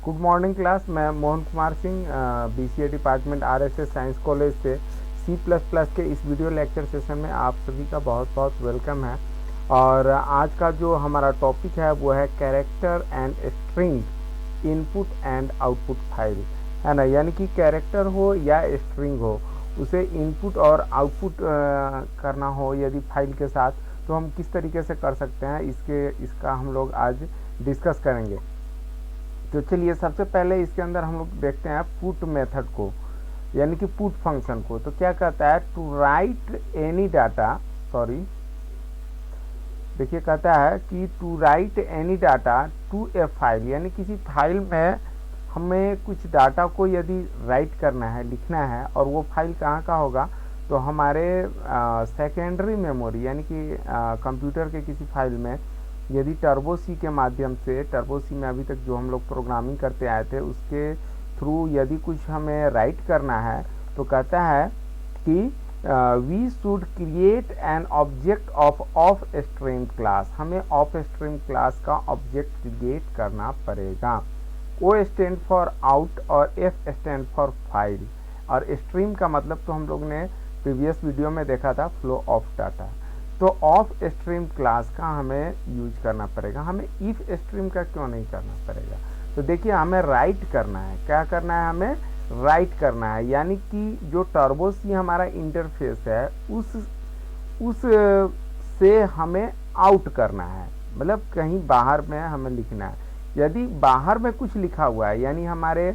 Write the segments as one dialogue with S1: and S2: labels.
S1: Good morning class. मैं Mohan Kumar Singh BCA department RSS science college से C plus plus के इस वीडियो लेक्चर सेशन में आप सभी का बहुत बहुत वेलकम है। और आज का जो हमारा टॉपिक है वो है character and string input and output file, है ना। यानी कि कैरेक्टर हो या स्ट्रिंग हो, उसे इनपुट और आउटपुट करना हो यदि फाइल के साथ, तो हम किस तरीके से कर सकते हैं इसका हम लोग आज डिस्कस करेंगे। तो चलिए सबसे पहले इसके अंदर हम लोग देखते हैं पुट मेथड को, यानी कि पुट फंक्शन को। तो क्या कहता है, to write any data, sorry देखिए कहता है कि to write any data to a file, यानी किसी फाइल में हमें कुछ डाटा को यदि राइट करना है, लिखना है, और वो फाइल कहाँ का होगा, तो हमारे सेकेंडरी मेमोरी यानी कि कंप्यूटर के किसी फाइल में यदि टर्बो सी के माध्यम से, टर्बो सी में अभी तक जो हम लोग प्रोग्रामिंग करते आए थे उसके थ्रू यदि कुछ हमें राइट करना है, तो कहता है कि we should create an object of stream class. हमें ऑफ स्ट्रीम क्लास का ऑब्जेक्ट क्रिएट करना पड़ेगा। ओ स्टैंड फॉर आउट और एफ स्टैंड फॉर फाइल, और स्ट्रीम का मतलब तो हम लोग ने प्रीवियस वीडियो में देखा था, फ्लो ऑफ डाटा। तो ऑफ स्ट्रीम क्लास का हमें यूज करना पड़ेगा। हमें इफ स्ट्रीम का क्यों नहीं करना पड़ेगा, तो देखिए हमें राइट करना है। क्या करना है, हमें राइट करना है, यानी कि जो टर्बो सी हमारा इंटरफेस है उस से हमें आउट करना है, मतलब कहीं बाहर में हमें लिखना है। यदि बाहर में कुछ लिखा हुआ है, यानी हमारे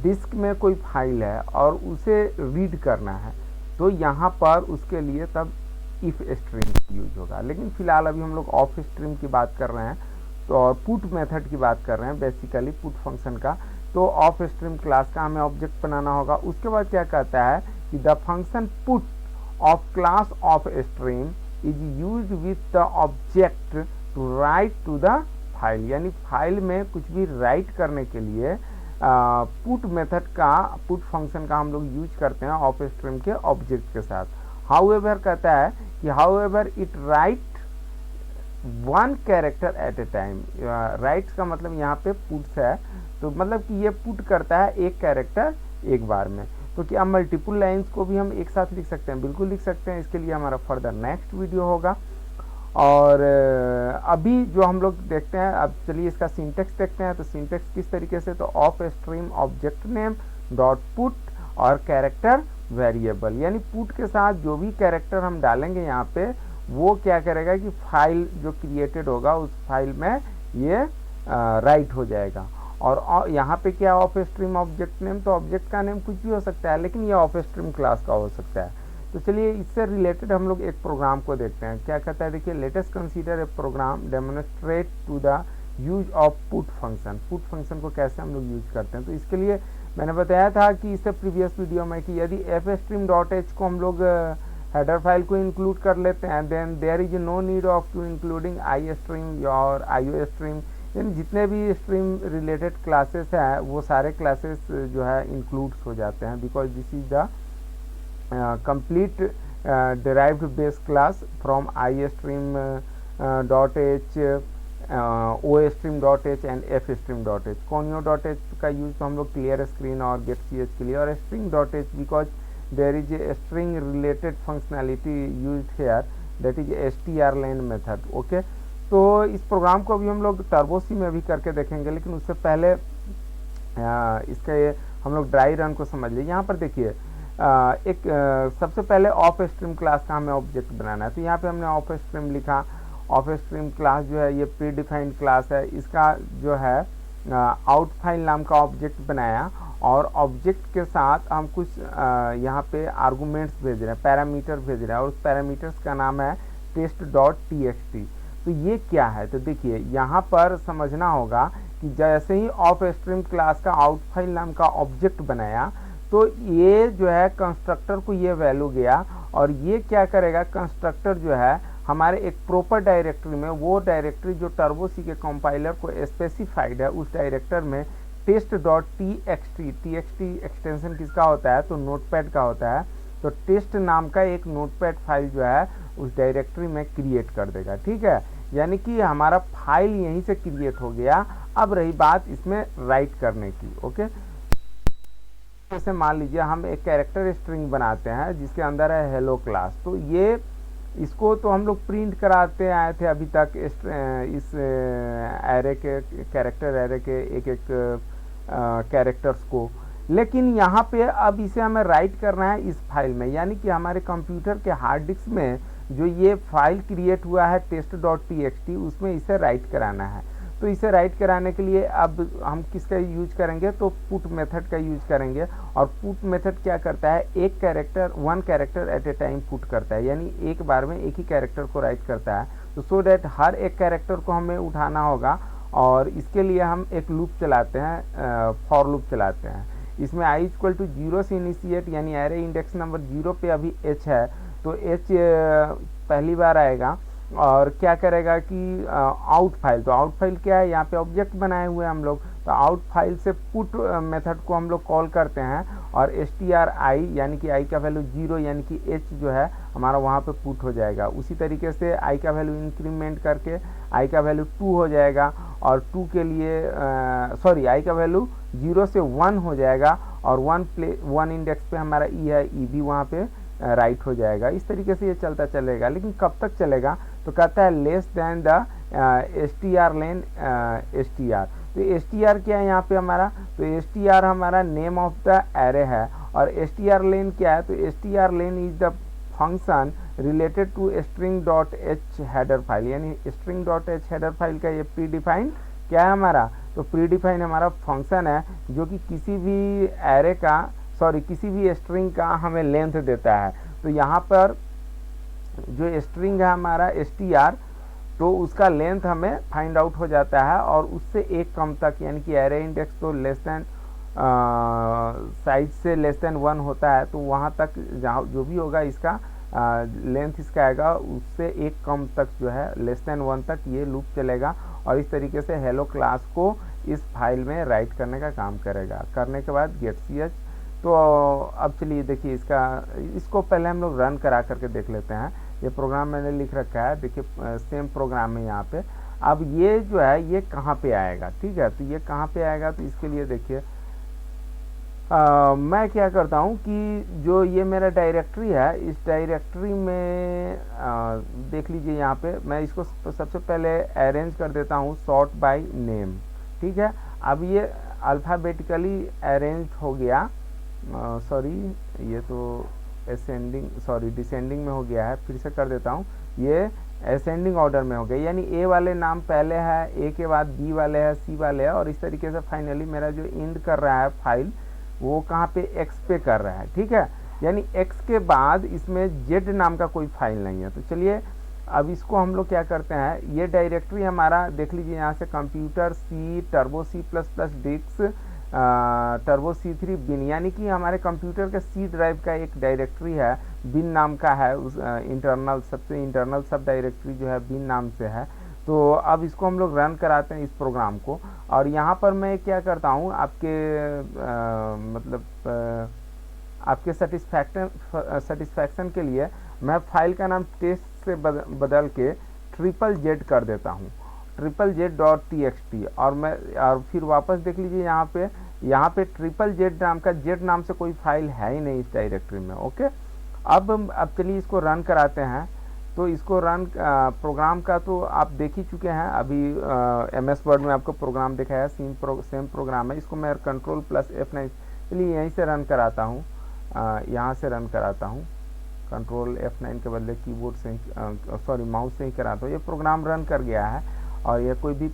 S1: डिस्क में कोई फाइल है और उसे रीड करना है, तो यहाँ पर उसके लिए तब इफ स्ट्रीम यूज होगा। लेकिन फिलहाल अभी हम लोग ऑफ स्ट्रीम की बात कर रहे हैं, तो और पुट मेथड की बात कर रहे हैं, बेसिकली पुट फंक्शन का। तो ऑफ स्ट्रीम क्लास का हमें ऑब्जेक्ट बनाना होगा। उसके बाद क्या कहता है कि the function put of class of stream is used with the object to write to the file, यानी फाइल में कुछ भी राइट करने के लिए पुट मेथड का, पुट फंक्शन का हम लोग यूज करते हैं ऑफ स्ट्रीम के ऑब्जेक्ट के साथ। हाउएवर कहता है कि however it right one character eight A time. Rights का मतलब यहाँ पे पुट्स है, तो मतलब कि ये पुट करता है एक कैरेक्टर एक बार में। तो क्या मल्टीपल लाइंस को भी हम एक साथ लिख सकते हैं? बिल्कुल लिख सकते हैं। इसके लिए हमारा फर्दर नेक्स्ट वीडियो होगा। और अभी जो हम लोग देखते हैं, अब चलिए इसका सिंटेक्स देखते हैं। तो सिंटेक्स किस तरीके से, तो of stream object name dot put और कैरेक्टर वेरिएबल, यानी पुट के साथ जो भी कैरेक्टर हम डालेंगे यहाँ पे, वो क्या करेगा कि फाइल जो क्रिएटेड होगा उस फाइल में ये राइट हो जाएगा। और यहाँ पे क्या ऑफ स्ट्रीम ऑब्जेक्ट नेम, तो ऑब्जेक्ट का नेम कुछ भी हो सकता है, लेकिन ये ऑफ स्ट्रीम क्लास का हो सकता है। तो चलिए इससे रिलेटेड हम लोग एक प्रोग्राम को देखते हैं। क्या कहता है, देखिए latest consider a program demonstrate to the use of put function. Put function को कैसे हम लोग यूज करते हैं, तो इसके लिए मैंने बताया था कि इससे प्रीवियस वीडियो में कि यदि एफ स्ट्रीम डॉट एच को हम लोग हेडर फाइल को इंक्लूड कर लेते हैं, then there is no need of to including I stream और आईओ स्ट्रीम, यानी जितने भी स्ट्रीम रिलेटेड क्लासेस हैं वो सारे क्लासेस जो है इंक्लूड्स हो जाते हैं, because this is the complete derived base class from istream.h, ostream.h and fstream.h। conio.h का यूज तो हम लोग क्लियर स्क्रीन और गेट ch के लिए, और string.h because there is a string related functionality used here, that is strlen method. Okay, तो इस प्रोग्राम को अभी हम लोग टर्बो सी में भी करके देखेंगे, लेकिन उससे पहले इसके हम लोग ड्राई रन को समझ लीजिए। यहाँ पर देखिए सबसे पहले ऑफ स्ट्रीम क्लास का हमें ऑब्जेक्ट बनाना है। तो यहाँ पे हमने ऑफ स्ट्रीम लिखा। ऑफ स्ट्रीम क्लास जो है ये प्री डिफाइंड क्लास है। इसका जो है आउट फाइल नाम का ऑब्जेक्ट बनाया, और ऑब्जेक्ट के साथ हम कुछ यहाँ पे आर्गूमेंट्स भेज रहे हैं, पैरामीटर भेज रहे हैं, और उस पैरामीटर्स का नाम है test.txt। तो ये क्या है, तो देखिए यहाँ पर समझना होगा कि जैसे ही ऑफ स्ट्रीम क्लास का आउट फाइल नाम का ऑब्जेक्ट बनाया, तो ये जो है कंस्ट्रक्टर को ये वैल्यू गया, और ये क्या करेगा, कंस्ट्रक्टर जो है हमारे एक प्रॉपर डायरेक्टरी में, वो डायरेक्टरी जो टर्बो सी के कंपाइलर को स्पेसिफाइड है, उस डायरेक्टर में test.txt, txt एक्सटेंशन किसका होता है, तो नोटपैड का होता है। तो टेस्ट नाम का एक नोटपैड फाइल जो है उस डायरेक्टरी में क्रिएट कर देगा। ठीक है, यानी कि हमारा फाइल यहीं से क्रिएट हो गया। अब रही बात इसमें राइट करने की। ओके, जैसे मान लीजिए हम एक कैरेक्टर स्ट्रिंग बनाते हैं जिसके अंदर है हेलो क्लास, तो ये इसको तो हम लोग प्रिंट कराते आए थे अभी तक इस एरे के कैरेक्टर एरे के एक एक कैरेक्टर्स को, लेकिन यहाँ पे अब इसे हमें राइट करना है इस फाइल में, यानी कि हमारे कंप्यूटर के हार्ड डिस्क में जो ये फाइल क्रिएट हुआ है test.txt उसमें इसे राइट कराना है। तो इसे राइट कराने के लिए अब हम किसका यूज करेंगे, तो पुट मेथड का यूज करेंगे। और पुट मेथड क्या करता है, एक कैरेक्टर वन कैरेक्टर एट ए टाइम पुट करता है, यानी एक बार में एक ही कैरेक्टर को राइट करता है। तो सो डैट हर एक कैरेक्टर को हमें उठाना होगा, और इसके लिए हम एक लूप चलाते हैं, फॉर लूप चलाते हैं। इसमें i इक्वल टू 0 से इनिशिएट, यानी एरे इंडेक्स नंबर 0 पे अभी h है, तो h पहली बार आएगा और क्या करेगा कि आउट फाइल, तो आउट फाइल क्या है, यहाँ पे ऑब्जेक्ट बनाए हुए हैं हम लोग, तो आउट फाइल से पुट मेथड को हम लोग कॉल करते हैं, और stri यानी कि i का वैल्यू 0 यानी कि h जो है हमारा वहाँ पे पुट हो जाएगा। उसी तरीके से i का वैल्यू इंक्रीमेंट करके i का वैल्यू 2 हो जाएगा, और 2 के लिए सॉरी i का वैल्यू 0 से 1 हो जाएगा, और 1 इंडेक्स पे हमारा e है, e भी वहाँ पे राइट हो जाएगा। इस तरीके से ये चलता चलेगा, लेकिन कब तक चलेगा, तो कहता है less than the str lane str। तो str क्या है यहाँ पे हमारा, तो str हमारा नेम ऑफ द एरे है, और str लेन क्या है, तो str len is the function related to string.h header file, यानी string.h हेडर फाइल का ये प्री डिफाइंड क्या है हमारा, तो प्री डिफाइंड हमारा फंक्शन है जो कि किसी भी एरे का किसी भी स्ट्रिंग का हमें लेंथ देता है। तो यहाँ पर जो स्ट्रिंग है हमारा str, तो उसका लेंथ हमें फाइंड आउट हो जाता है, और उससे एक कम तक, यानी कि एरे इंडेक्स तो लेस देन साइज से लेस देन 1 होता है, तो वहाँ तक जहाँ जो भी होगा इसका लेंथ इसका आएगा, उससे एक कम तक जो है लेस देन 1 तक ये लूप चलेगा, और इस तरीके से हेलो क्लास को इस फाइल में राइट करने का काम करेगा। करने के बाद गेट ch, तो अब चलिए देखिए इसको पहले हम लोग रन करा करके देख लेते हैं। ये प्रोग्राम मैंने लिख रखा है, देखिए सेम प्रोग्राम है यहाँ पे। अब ये जो है ये कहाँ पे आएगा, ठीक है, तो ये कहाँ पे आएगा, तो इसके लिए देखिए मैं क्या करता हूँ कि जो ये मेरा डायरेक्टरी है, इस डायरेक्टरी में देख लीजिए यहाँ पे मैं इसको सबसे पहले अरेंज कर देता हूँ सॉर्ट बाय नेम, ठीक है। अब ये अल्फ़ाबेटिकली अरेंज हो गया, सॉरी ये तो डिसेंडिंग में हो गया है, फिर से कर देता हूँ, ये असेंडिंग ऑर्डर में हो गया, यानी ए वाले नाम पहले है, ए के बाद बी वाले है, सी वाले है, और इस तरीके से फाइनली मेरा जो एंड कर रहा है फाइल वो कहाँ पे एक्स पे कर रहा है, ठीक है, यानी एक्स के बाद इसमें जेड नाम का कोई फाइल नहीं है। तो चलिए अब इसको हम लोग क्या करते हैं, ये डायरेक्टरी हमारा देख लीजिए यहाँ से computer C turbo C++ disk turbo C3 bin, यानी कि हमारे कंप्यूटर के सी ड्राइव का एक डायरेक्टरी है बिन नाम का है, उस सबसे इंटरनल सब डायरेक्टरी जो है बिन नाम से है। तो अब इसको हम लोग रन कराते हैं इस प्रोग्राम को, और यहाँ पर मैं क्या करता हूँ आपके सेटिस्फैक्शन के लिए मैं फाइल का नाम टेस्ट से बदल के ZZZ कर देता हूँ, ZZZ.txt, और फिर वापस देख लीजिए यहाँ पे ZZZ नाम का जेड नाम से कोई फाइल है ही नहीं इस डायरेक्टरी में। ओके, अब चलिए इसको रन कराते हैं। तो इसको रन प्रोग्राम का तो आप देख ही चुके हैं, अभी MS वर्ड में आपको प्रोग्राम दिखाया, सेम प्रोग्राम है। इसको मैं Ctrl+F9 चलिए यहीं से रन कराता हूँ, यहाँ से रन कराता हूँ, Ctrl F9 के बदले कीबोर्ड से माउस से ही कराता हूँ। ये प्रोग्राम रन कर गया है, और ये कोई भी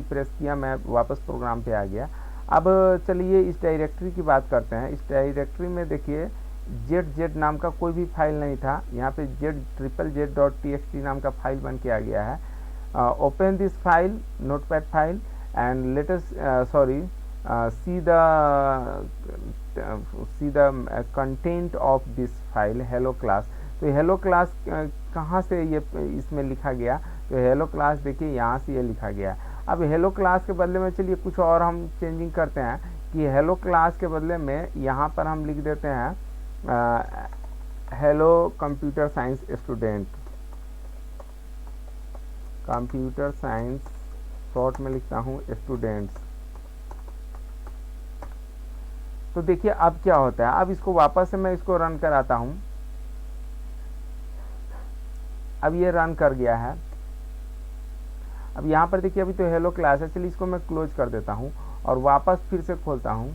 S1: प्रेस किया मैं वापस प्रोग्राम पे आ गया। अब चलिए इस डायरेक्टरी की बात करते हैं। इस डायरेक्टरी में देखिए ZZ नाम का कोई भी फाइल नहीं था, यहाँ पे ZZZ.txt नाम का फाइल बन के आ गया है। Open this file, notepad file, and let us see the content of this file hello class. तो हेलो क्लास कहाँ से ये इसमें लिखा गया, तो हेलो क्लास देखिए यहाँ से ये लिखा गया। अब हेलो क्लास के बदले में चलिए कुछ और हम चेंजिंग करते हैं कि हेलो क्लास के बदले में यहाँ पर हम लिख देते हैं hello computer science student, computer science short में लिखता हूँ स्टूडेंट्स। तो देखिए अब क्या होता है, अब इसको वापस से मैं इसको रन कराता हूँ। अब ये रन कर गया है। अब यहाँ पर देखिए अभी तो हेलो क्लास है, चलिए इसको मैं क्लोज कर देता हूँ और वापस फिर से खोलता हूँ।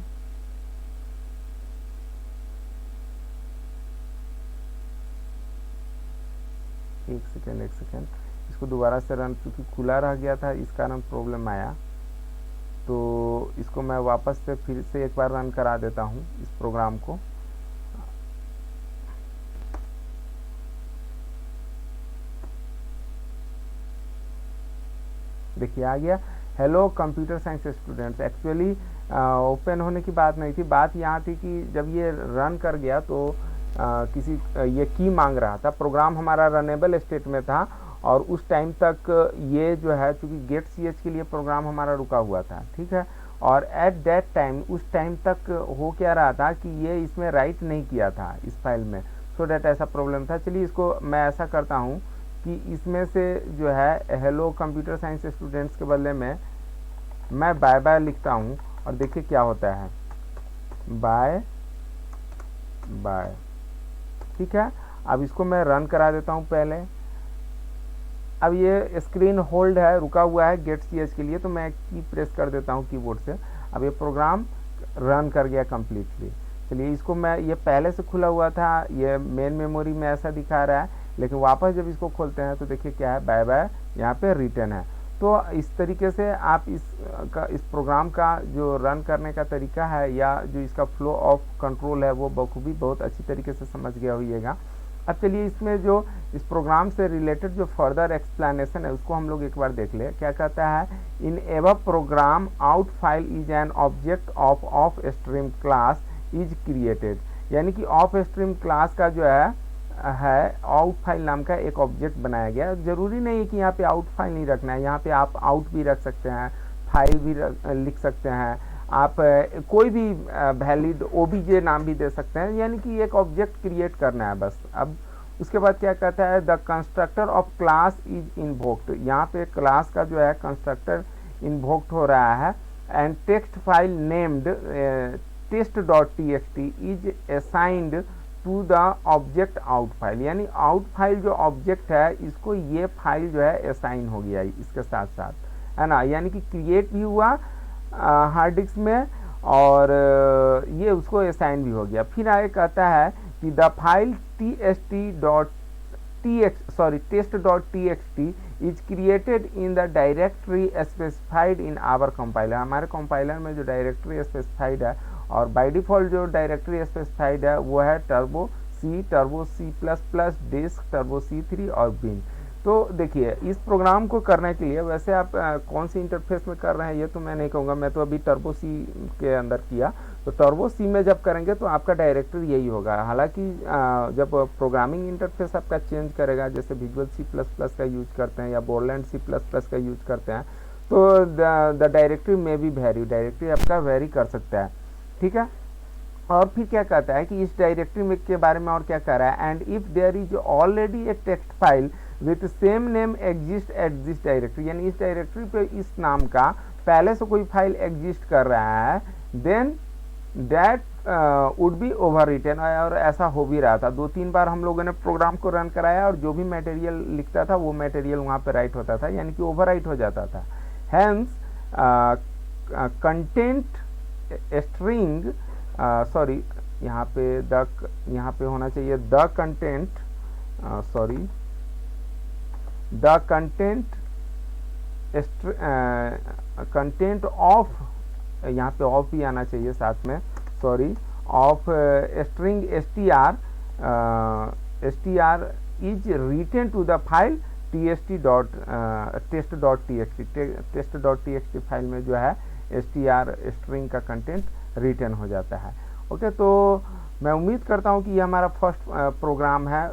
S1: एक सेकेंड, इसको दोबारा से रन, क्योंकि खुला रह गया था इस कारण प्रॉब्लम आया। तो इसको मैं वापस से फिर से एक बार रन करा देता हूँ इस प्रोग्राम को। देखिए आ गया, hello computer science students. Actually open होने की बात नहीं थी, बात यहाँ थी कि जब ये रन कर गया तो ये की मांग रहा था। प्रोग्राम हमारा रनेबल स्टेट में था और उस टाइम तक ये जो है, चूँकि गेट ch के लिए प्रोग्राम हमारा रुका हुआ था, ठीक है। और एट दैट टाइम, उस टाइम तक हो क्या रहा था कि ये इसमें राइट नहीं किया था इस फाइल में, सो डैट ऐसा प्रॉब्लम था। चलिए इसको मैं ऐसा करता हूँ कि इसमें से जो है हेलो कंप्यूटर साइंस स्टूडेंट्स के बदले में मैं बाय बाय लिखता हूँ और देखिए क्या होता है, बाय बाय। ठीक है, अब इसको मैं रन करा देता हूँ पहले। अब ये स्क्रीन होल्ड है, रुका हुआ है गेट ch के लिए, तो मैं की प्रेस कर देता हूँ कीबोर्ड से। अब ये प्रोग्राम रन कर गया कम्प्लीटली। चलिए इसको मैं, ये पहले से खुला हुआ था, ये मेन मेमोरी में ऐसा दिखा रहा है, लेकिन वापस जब इसको खोलते हैं तो देखिए क्या है, बाय बाय यहाँ पे रिटर्न है। तो इस तरीके से आप इस प्रोग्राम का जो रन करने का तरीका है या जो इसका फ्लो ऑफ कंट्रोल है वो बखूबी बहुत अच्छी तरीके से समझ गया होइएगा। अब चलिए इसमें जो इस प्रोग्राम से रिलेटेड जो फर्दर एक्सप्लेनेशन है उसको हम लोग एक बार देख ले। क्या कहता है, इन एवं program out file is an object of stream class is created, यानी कि ऑफ स्ट्रीम क्लास का जो है आउट फाइल नाम का एक ऑब्जेक्ट बनाया गया। जरूरी नहीं है कि यहाँ पे आउट फाइल नहीं रखना है, यहाँ पे आप आउट भी रख सकते हैं, फाइल भी लिख सकते हैं, आप कोई भी वैलिड ओबीजे नाम भी दे सकते हैं, यानी कि एक ऑब्जेक्ट क्रिएट करना है बस। अब उसके बाद क्या कहता है, the constructor of class is invoked, यहाँ पे क्लास का जो है कंस्ट्रक्टर इन्वोक्ड हो रहा है। And text file named test.txt is assigned to the object out file, यानी आउट फाइल जो ऑब्जेक्ट है इसको ये फाइल जो है असाइन हो गया इसके साथ साथ, है ना, यानी कि क्रिएट भी हुआ हार्ड डिस्क में और ये उसको असाइन भी हो गया। फिर आगे कहता है कि the file test.txt is created in the directory specified in our compiler, हमारे कंपाइलर में जो डायरेक्टरी स्पेसिफाइड है और बाय डिफ़ॉल्ट जो डायरेक्टरी स्पेसिफाइड है वो है turbo C plus plus, disk, turbo C3 और बिन। तो देखिए इस प्रोग्राम को करने के लिए वैसे आप कौन सी इंटरफेस में कर रहे हैं ये तो मैं नहीं कहूँगा, मैं तो अभी टर्बो सी के अंदर किया। तो टर्बो सी में जब करेंगे तो आपका डायरेक्टरी यही होगा। हालांकि जब प्रोग्रामिंग इंटरफेस आपका चेंज करेगा, जैसे विजुअल C++ का यूज करते हैं या बोरलैंड C++ का यूज करते हैं, तो द डायरेक्टरी में भी वेरी, डायरेक्टरी आपका वेरी कर सकता है, ठीक है। और फिर क्या कहता है कि इस डायरेक्टरी में के बारे में और क्या कह रहा है, and if there is already a text file with same name exist at this directory, यानी इस डायरेक्टरी पे इस नाम का पहले से कोई फाइल एग्जिस्ट कर रहा है, then that would be overwritten, और ऐसा हो भी रहा था। 2-3 बार हम लोगों ने प्रोग्राम को रन कराया और जो भी मटेरियल लिखता था वो मटेरियल वहाँ पे राइट होता था, यानी कि ओवर राइट हो जाता था। हैंस कंटेंट स्ट्रिंग, सॉरी यहाँ पे होना चाहिए the content, sorry the content of, यहाँ पे ऑफ भी आना चाहिए साथ में, sorry, of string str is written to the file test.txt file में जो है str स्ट्रिंग का कंटेंट रिटर्न हो जाता है। ओके, तो मैं उम्मीद करता हूँ कि ये हमारा फर्स्ट प्रोग्राम है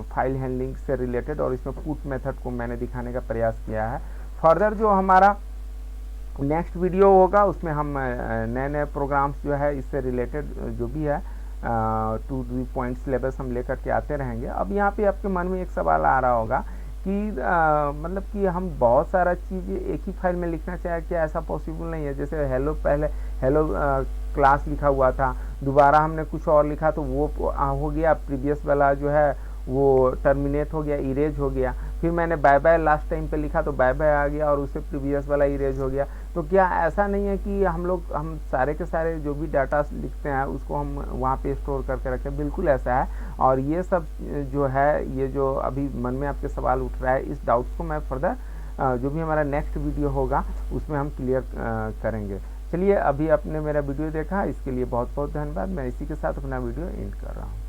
S1: फाइल हैंडलिंग से रिलेटेड, और इसमें पुट मेथड को मैंने दिखाने का प्रयास किया है। फर्दर जो हमारा नेक्स्ट वीडियो होगा उसमें हम नए नए प्रोग्राम्स जो है इससे रिलेटेड जो भी है 2 पॉइंट सिलेबस हम लेकर के आते रहेंगे। अब यहाँ पे आपके मन में एक सवाल आ रहा होगा कि मतलब कि हम बहुत सारा चीज़ एक ही फाइल में लिखना चाहे, क्या ऐसा पॉसिबल नहीं है। जैसे हेलो, पहले हेलो क्लास लिखा हुआ था, दोबारा हमने कुछ और लिखा तो वो हो गया, प्रीवियस वाला जो है वो टर्मिनेट हो गया, इरेज हो गया। फिर मैंने बाय बाय लास्ट टाइम पे लिखा तो बाय बाय आ गया और उससे प्रीवियस वाला इरेज हो गया। तो क्या ऐसा नहीं है कि हम सारे के सारे जो भी डाटा लिखते हैं उसको हम वहाँ पे स्टोर करके रखें? बिल्कुल ऐसा है। और ये सब जो है, ये जो अभी मन में आपके सवाल उठ रहा है, इस डाउट्स को मैं फर्दर जो भी हमारा नेक्स्ट वीडियो होगा उसमें हम क्लियर करेंगे। चलिए, अभी आपने मेरा वीडियो देखा, इसके लिए बहुत बहुत धन्यवाद। मैं इसी के साथ अपना वीडियो एंड कर रहा हूँ।